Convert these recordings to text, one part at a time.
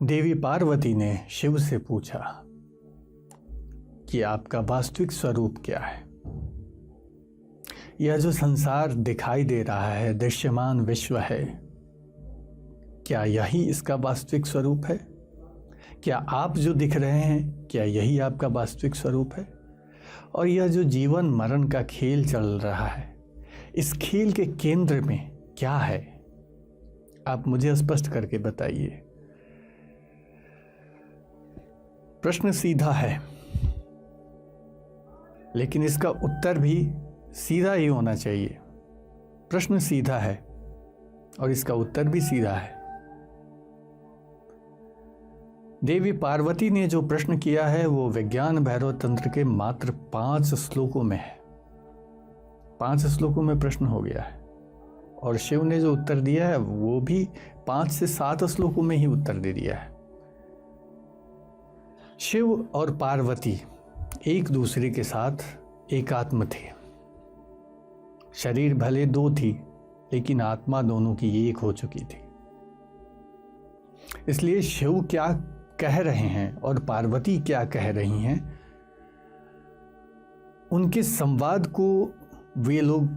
देवी पार्वती ने शिव से पूछा कि आपका वास्तविक स्वरूप क्या है। यह जो संसार दिखाई दे रहा है, दृश्यमान विश्व है, क्या यही इसका वास्तविक स्वरूप है? क्या आप जो दिख रहे हैं, क्या यही आपका वास्तविक स्वरूप है? और यह जो जीवन मरण का खेल चल रहा है, इस खेल के केंद्र में क्या है? आप मुझे स्पष्ट करके बताइए। प्रश्न सीधा है, लेकिन इसका उत्तर भी सीधा ही होना चाहिए। प्रश्न सीधा है और इसका उत्तर भी सीधा है। देवी पार्वती ने जो प्रश्न किया है वो विज्ञान भैरव तंत्र के मात्र 5 श्लोकों में है। 5 श्लोकों में प्रश्न हो गया है और शिव ने जो उत्तर दिया है वो भी 5 से 7 श्लोकों में ही उत्तर दे दिया है। शिव और पार्वती एक दूसरे के साथ एकात्म थे। शरीर भले 2 थी, लेकिन आत्मा दोनों की एक हो चुकी थी। इसलिए शिव क्या कह रहे हैं और पार्वती क्या कह रही हैं, उनके संवाद को वे लोग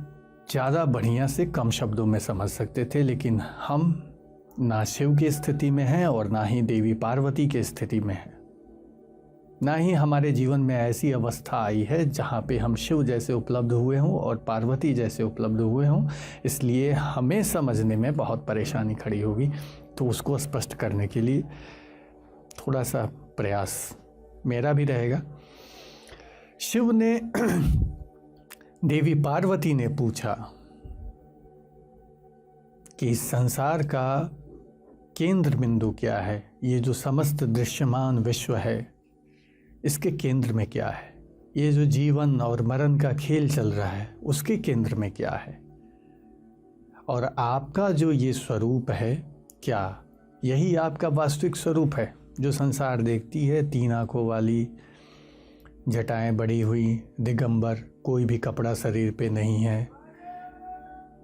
ज़्यादा बढ़िया से कम शब्दों में समझ सकते थे। लेकिन हम ना शिव की स्थिति में हैं और ना ही देवी पार्वती की स्थिति में हैं। ना ही हमारे जीवन में ऐसी अवस्था आई है जहाँ पे हम शिव जैसे उपलब्ध हुए हों और पार्वती जैसे उपलब्ध हुए हों। इसलिए हमें समझने में बहुत परेशानी खड़ी होगी। तो उसको स्पष्ट करने के लिए थोड़ा सा प्रयास मेरा भी रहेगा। शिव ने देवी पार्वती ने पूछा कि इस संसार का केंद्र बिंदु क्या है? ये जो समस्त दृश्यमान विश्व है, इसके केंद्र में क्या है? ये जो जीवन और मरण का खेल चल रहा है, उसके केंद्र में क्या है? और आपका जो ये स्वरूप है, क्या यही आपका वास्तविक स्वरूप है? जो संसार देखती है, 3 आंखों वाली, जटाएं बड़ी हुई, दिगंबर, कोई भी कपड़ा शरीर पे नहीं है,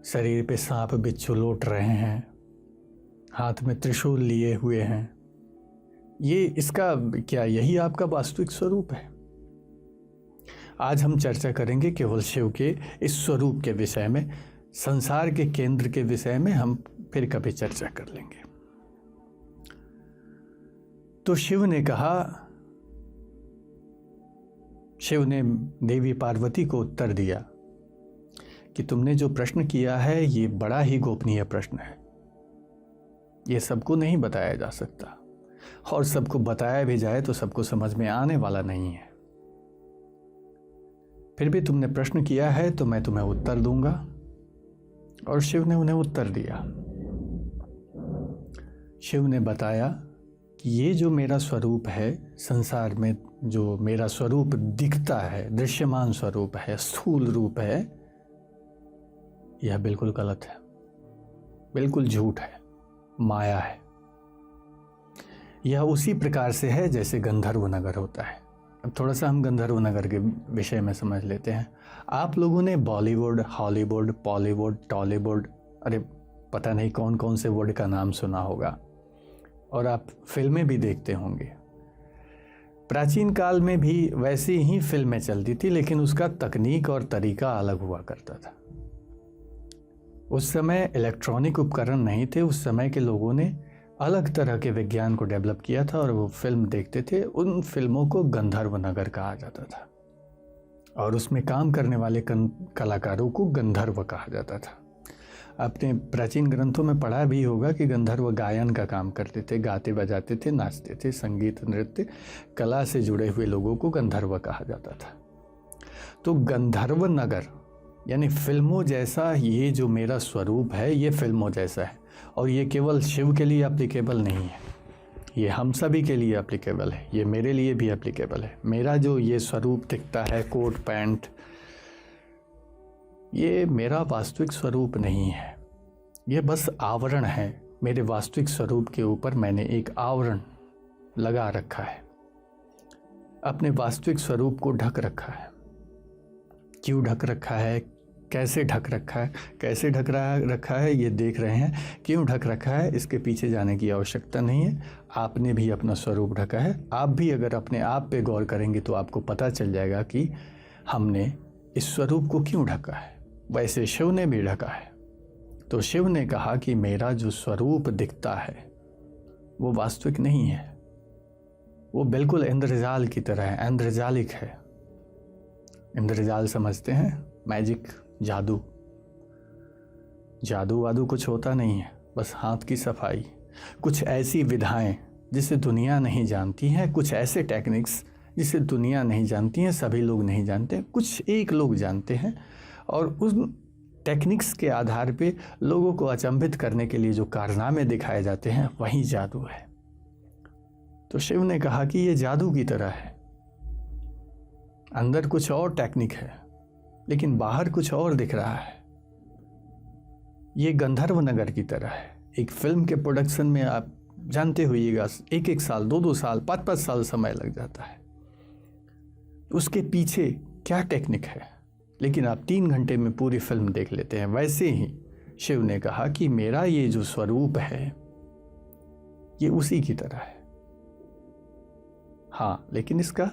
शरीर पे सांप बिच्छू लौट रहे हैं, हाथ में त्रिशूल लिए हुए हैं, ये इसका क्या यही आपका वास्तविक स्वरूप है? आज हम चर्चा करेंगे केवल शिव के इस स्वरूप के विषय में। संसार के केंद्र के विषय में हम फिर कभी चर्चा कर लेंगे। तो शिव ने देवी पार्वती को उत्तर दिया कि तुमने जो प्रश्न किया है ये बड़ा ही गोपनीय प्रश्न है। ये सबको नहीं बताया जा सकता, और सबको बताया भी जाए तो सबको समझ में आने वाला नहीं है। फिर भी तुमने प्रश्न किया है तो मैं तुम्हें उत्तर दूंगा। और शिव ने उन्हें उत्तर दिया। शिव ने बताया कि ये जो मेरा स्वरूप है, संसार में जो मेरा स्वरूप दिखता है, दृश्यमान स्वरूप है, स्थूल रूप है, यह बिल्कुल गलत है, बिल्कुल झूठ है, माया है। यह उसी प्रकार से है जैसे गंधर्व नगर होता है। अब थोड़ा सा हम गंधर्व नगर के विषय में समझ लेते हैं। आप लोगों ने बॉलीवुड, हॉलीवुड, पॉलीवुड, टॉलीवुड, अरे पता नहीं कौन कौन से वर्ड का नाम सुना होगा, और आप फिल्में भी देखते होंगे। प्राचीन काल में भी वैसी ही फिल्में चलती थी, लेकिन उसका तकनीक और तरीका अलग हुआ करता था। उस समय इलेक्ट्रॉनिक उपकरण नहीं थे। उस समय के लोगों ने अलग तरह के विज्ञान को डेवलप किया था और वो फिल्म देखते थे। उन फिल्मों को गंधर्व नगर कहा जाता था और उसमें काम करने वाले कलाकारों को गंधर्व कहा जाता था। आपने प्राचीन ग्रंथों में पढ़ा भी होगा कि गंधर्व गायन का काम करते थे, गाते बजाते थे, नाचते थे, संगीत नृत्य कला से जुड़े हुए लोगों को गंधर्व कहा जाता था। तो गंधर्व नगर यानी फिल्मों जैसा ये जो मेरा स्वरूप है, ये फिल्मों जैसा है। और ये केवल शिव के लिए एप्लीकेबल नहीं है, ये हम सभी के लिए एप्लीकेबल है, ये मेरे लिए भी एप्लीकेबल है। मेरा जो ये स्वरूप दिखता है, कोट पैंट, ये मेरा वास्तविक स्वरूप नहीं है, ये बस आवरण है। मेरे वास्तविक स्वरूप के ऊपर मैंने एक आवरण लगा रखा है, अपने वास्तविक स्वरूप को ढक रखा है। क्यों ढक रखा है? कैसे ढक रखा है, कैसे रखा है ये देख रहे हैं। क्यों ढक रखा है इसके पीछे जाने की आवश्यकता नहीं है। आपने भी अपना स्वरूप ढका है। आप भी अगर अपने आप पे गौर करेंगे तो आपको पता चल जाएगा कि हमने इस स्वरूप को क्यों ढका है। वैसे शिव ने भी ढका है। तो शिव ने कहा कि मेरा जो स्वरूप दिखता है वो वास्तविक नहीं है, वो बिल्कुल इंद्रजाल की तरह है, इंद्रजालिक है। इंद्रजाल समझते हैं? मैजिक, जादू। जादू वादू कुछ होता नहीं है, बस हाथ की सफाई, कुछ ऐसी विधाएं जिसे दुनिया नहीं जानती हैं, कुछ ऐसे टेक्निक्स जिसे दुनिया नहीं जानती हैं, सभी लोग नहीं जानते, कुछ एक लोग जानते हैं, और उन टेक्निक्स के आधार पे लोगों को अचंभित करने के लिए जो कारनामे दिखाए जाते हैं वही जादू है। तो शिव ने कहा कि ये जादू की तरह है, अंदर कुछ और टेक्निक है लेकिन बाहर कुछ और दिख रहा है। ये गंधर्व नगर की तरह है। एक फिल्म के प्रोडक्शन में आप जानते होइएगा 1-1 साल, 2-2 साल, 5-5 साल समय लग जाता है। उसके पीछे क्या टेक्निक है, लेकिन आप 3 घंटे में पूरी फिल्म देख लेते हैं। वैसे ही शिव ने कहा कि मेरा ये जो स्वरूप है ये उसी की तरह है। हाँ, लेकिन इसका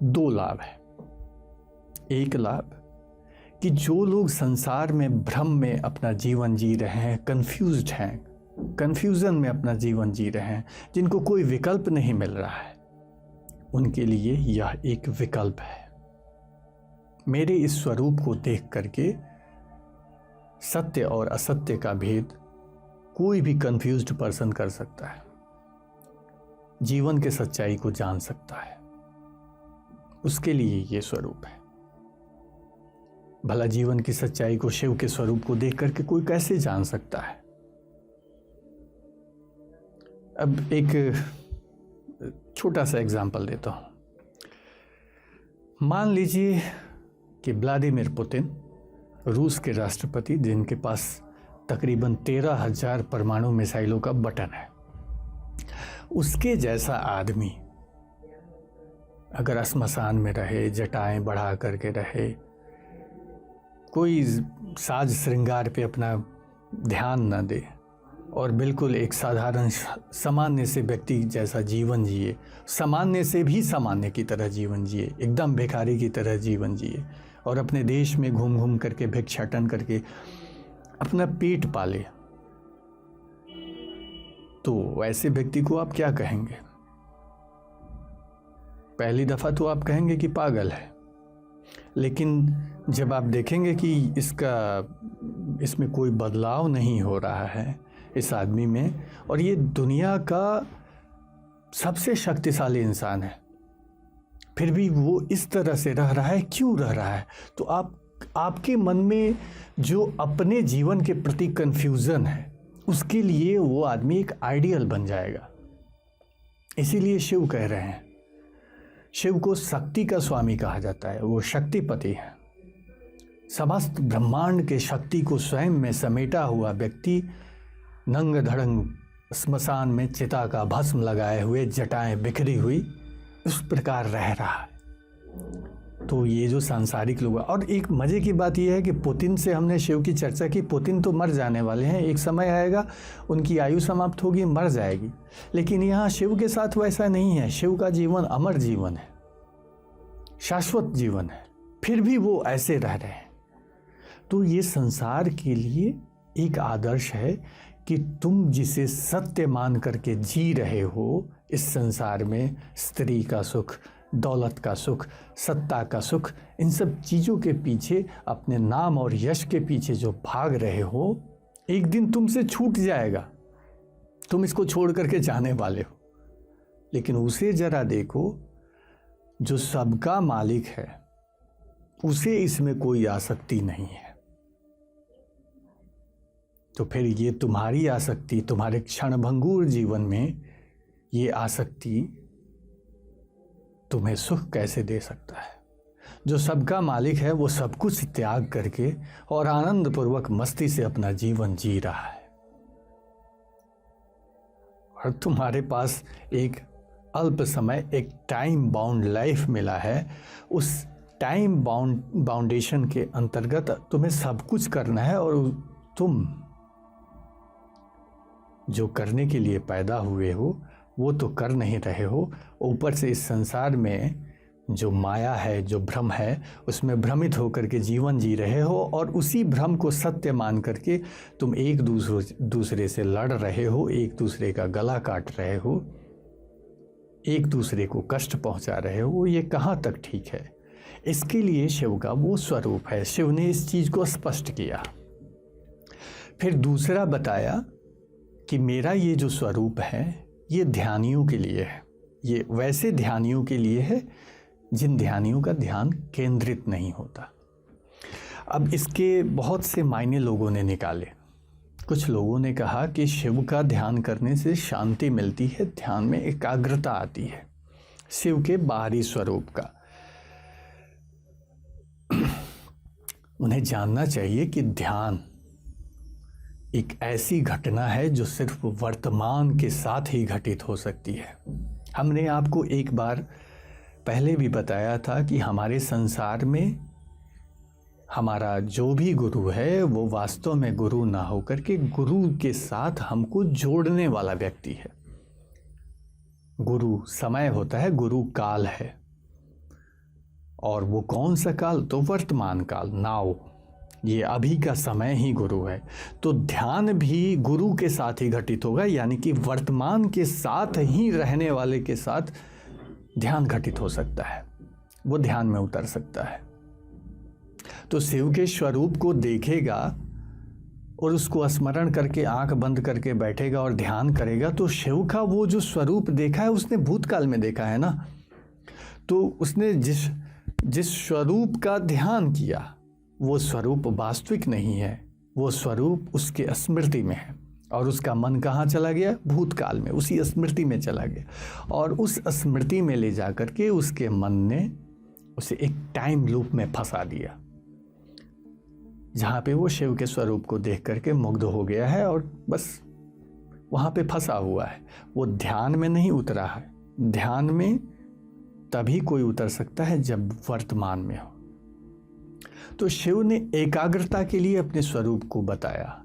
2 लाभ है। एक लाभ कि जो लोग संसार में भ्रम में अपना जीवन जी रहे हैं, कंफ्यूज्ड हैं, कंफ्यूजन में अपना जीवन जी रहे हैं, जिनको कोई विकल्प नहीं मिल रहा है, उनके लिए यह एक विकल्प है। मेरे इस स्वरूप को देख करके सत्य और असत्य का भेद कोई भी कंफ्यूज्ड पर्सन कर सकता है, जीवन के सच्चाई को जान सकता है। उसके लिए ये स्वरूप है। भला जीवन की सच्चाई को शिव के स्वरूप को देख करके कोई कैसे जान सकता है? अब एक छोटा सा एग्जाम्पल देता हूं। मान लीजिए कि व्लादिमीर पुतिन, रूस के राष्ट्रपति, जिनके पास तकरीबन 13,000 परमाणु मिसाइलों का बटन है, उसके जैसा आदमी अगर श्मशान में रहे, जटाएं बढ़ा करके रहे, कोई साज श्रृंगार पे अपना ध्यान न दे और बिल्कुल एक साधारण सामान्य से व्यक्ति जैसा जीवन जिए, सामान्य से भी सामान्य की तरह जीवन जिए, एकदम भिखारी की तरह जीवन जिए, और अपने देश में घूम घूम करके भिक्षाटन करके अपना पेट पाले, तो ऐसे व्यक्ति को आप क्या कहेंगे? पहली दफ़ा तो आप कहेंगे कि पागल है, लेकिन जब आप देखेंगे कि इसमें कोई बदलाव नहीं हो रहा है इस आदमी में, और ये दुनिया का सबसे शक्तिशाली इंसान है, फिर भी वो इस तरह से रह रहा है, क्यों रह रहा है? तो आपके मन में जो अपने जीवन के प्रति कन्फ्यूज़न है, उसके लिए वो आदमी एक आइडियल बन जाएगा। इसीलिए शिव कह रहे हैं, शिव को शक्ति का स्वामी कहा जाता है, वो शक्तिपति है। समस्त ब्रह्मांड के शक्ति को स्वयं में समेटा हुआ व्यक्ति नंग धड़ंग श्मशान में चिता का भस्म लगाए हुए, जटाएं बिखरी हुई, उस प्रकार रह रहा है। तो ये जो सांसारिक लोग, और एक मज़े की बात यह है कि पुतिन से हमने शिव की चर्चा की। पुतिन तो मर जाने वाले हैं, एक समय आएगा उनकी आयु समाप्त होगी, मर जाएगी, लेकिन यहाँ शिव के साथ वैसा नहीं है। शिव का जीवन अमर जीवन है, शाश्वत जीवन है, फिर भी वो ऐसे रह रहे हैं। तो ये संसार के लिए एक आदर्श है कि तुम जिसे सत्य मान करके जी रहे हो, इस संसार में स्त्री का सुख, दौलत का सुख, सत्ता का सुख, इन सब चीज़ों के पीछे, अपने नाम और यश के पीछे जो भाग रहे हो, एक दिन तुमसे छूट जाएगा, तुम इसको छोड़ करके जाने वाले हो। लेकिन उसे जरा देखो जो सबका मालिक है, उसे इसमें कोई आसक्ति नहीं है। तो फिर ये तुम्हारी आसक्ति, तुम्हारे क्षणभंगुर जीवन में ये आसक्ति तुम्हें सुख कैसे दे सकता है? जो सबका मालिक है वो सब कुछ त्याग करके और आनंद पूर्वक मस्ती से अपना जीवन जी रहा है, और तुम्हारे पास एक अल्प समय, एक टाइम बाउंड लाइफ मिला है। उस टाइम बाउंडेशन के अंतर्गत तुम्हें सब कुछ करना है और तुम जो करने के लिए पैदा हुए हो वो तो कर नहीं रहे हो, ऊपर से इस संसार में जो माया है, जो भ्रम है, उसमें भ्रमित होकर के जीवन जी रहे हो और उसी भ्रम को सत्य मान करके तुम एक दूसरे से लड़ रहे हो, एक दूसरे का गला काट रहे हो, एक दूसरे को कष्ट पहुंचा रहे हो। ये कहाँ तक ठीक है? इसके लिए शिव का वो स्वरूप है। शिव ने इस चीज़ को स्पष्ट किया। फिर दूसरा बताया कि मेरा ये जो स्वरूप है ये ध्यानियों के लिए है। ये वैसे ध्यानियों के लिए है जिन ध्यानियों का ध्यान केंद्रित नहीं होता। अब इसके बहुत से मायने लोगों ने निकाले। कुछ लोगों ने कहा कि शिव का ध्यान करने से शांति मिलती है, ध्यान में एकाग्रता आती है, शिव के बाहरी स्वरूप का। उन्हें जानना चाहिए कि ध्यान एक ऐसी घटना है जो सिर्फ वर्तमान के साथ ही घटित हो सकती है। हमने आपको एक बार पहले भी बताया था कि हमारे संसार में हमारा जो भी गुरु है वो वास्तव में गुरु ना होकर के गुरु के साथ हमको जोड़ने वाला व्यक्ति है। गुरु समय होता है, गुरु काल है। और वो कौन सा काल? तो वर्तमान काल, नाउ। ये अभी का समय ही गुरु है। तो ध्यान भी गुरु के साथ ही घटित होगा, यानी कि वर्तमान के साथ ही रहने वाले के साथ ध्यान घटित हो सकता है, वो ध्यान में उतर सकता है। तो शिव के स्वरूप को देखेगा और उसको स्मरण करके आंख बंद करके बैठेगा और ध्यान करेगा, तो शिव का वो जो स्वरूप देखा है उसने भूतकाल में देखा है ना। तो उसने जिस स्वरूप का ध्यान किया वो स्वरूप वास्तविक नहीं है, वो स्वरूप उसके स्मृति में है। और उसका मन कहाँ चला गया? भूतकाल में, उसी स्मृति में चला गया। और उस स्मृति में ले जा कर के उसके मन ने उसे एक टाइम लूप में फंसा दिया, जहाँ पे वो शिव के स्वरूप को देख करके मुग्ध हो गया है और बस वहाँ पे फंसा हुआ है। वो ध्यान में नहीं उतरा है। ध्यान में तभी कोई उतर सकता है जब वर्तमान में हो। तो शिव ने एकाग्रता के लिए अपने स्वरूप को बताया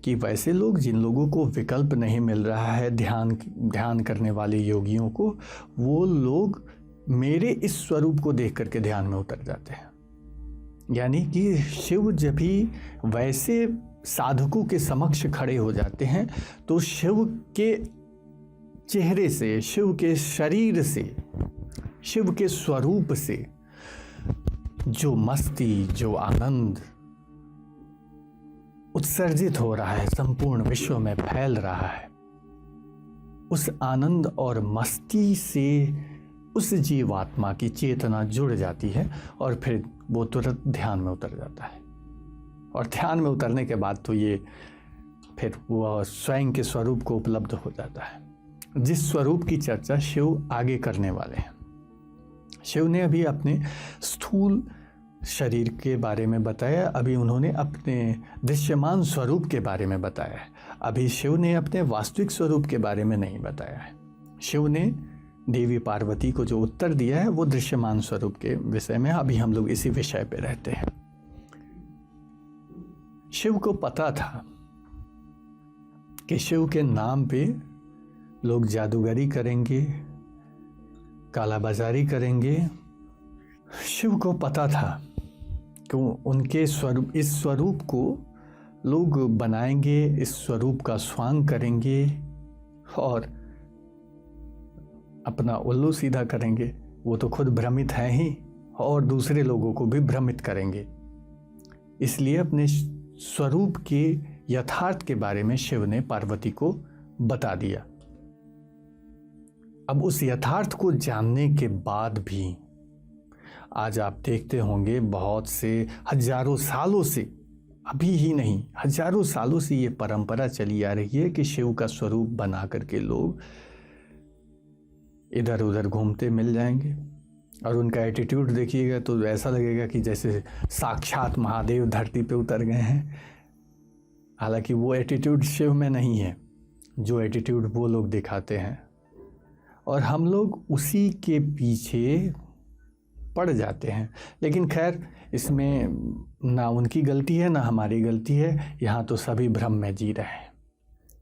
कि वैसे लोग, जिन लोगों को विकल्प नहीं मिल रहा है ध्यान करने वाले योगियों को, वो लोग मेरे इस स्वरूप को देख करके ध्यान में उतर जाते हैं। यानी कि शिव जब भी वैसे साधकों के समक्ष खड़े हो जाते हैं तो शिव के चेहरे से, शिव के शरीर से, शिव के स्वरूप से जो मस्ती, जो आनंद उत्सर्जित हो रहा है, संपूर्ण विश्व में फैल रहा है, उस आनंद और मस्ती से उस जीवात्मा की चेतना जुड़ जाती है और फिर वो तुरंत ध्यान में उतर जाता है। और ध्यान में उतरने के बाद तो ये फिर वह स्वयं के स्वरूप को उपलब्ध हो जाता है, जिस स्वरूप की चर्चा शिव आगे करने वाले हैं। शिव ने अभी अपने स्थूल शरीर के बारे में बताया, अभी उन्होंने अपने दृश्यमान स्वरूप के बारे में बताया है। अभी शिव ने अपने वास्तविक स्वरूप के बारे में नहीं बताया है। शिव ने देवी पार्वती को जो उत्तर दिया है वो दृश्यमान स्वरूप के विषय में। अभी हम लोग इसी विषय पे रहते हैं। शिव को पता था कि शिव के नाम पे लोग जादूगरी करेंगे, कालाबाजारी करेंगे। शिव को पता था कि उनके स्वरूप, इस स्वरूप को लोग बनाएंगे, इस स्वरूप का स्वांग करेंगे और अपना उल्लू सीधा करेंगे। वो तो खुद भ्रमित हैं ही और दूसरे लोगों को भी भ्रमित करेंगे। इसलिए अपने स्वरूप के यथार्थ के बारे में शिव ने पार्वती को बता दिया। अब उस यथार्थ को जानने के बाद भी आज आप देखते होंगे बहुत से हजारों सालों से, अभी ही नहीं हजारों सालों से ये परंपरा चली आ रही है कि शिव का स्वरूप बना करके लोग इधर उधर घूमते मिल जाएंगे। और उनका एटीट्यूड देखिएगा तो ऐसा लगेगा कि जैसे साक्षात महादेव धरती पे उतर गए हैं। हालांकि वो एटीट्यूड शिव में नहीं है जो एटीट्यूड वो लोग दिखाते हैं। और हम लोग उसी के पीछे पड़ जाते हैं। लेकिन खैर, इसमें ना उनकी गलती है ना हमारी गलती है, यहाँ तो सभी भ्रम में जी रहे हैं।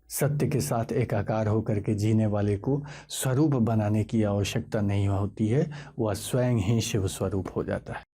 सत्य के साथ एकाकार होकर के जीने वाले को स्वरूप बनाने की आवश्यकता नहीं होती है, वह स्वयं ही शिव स्वरूप हो जाता है।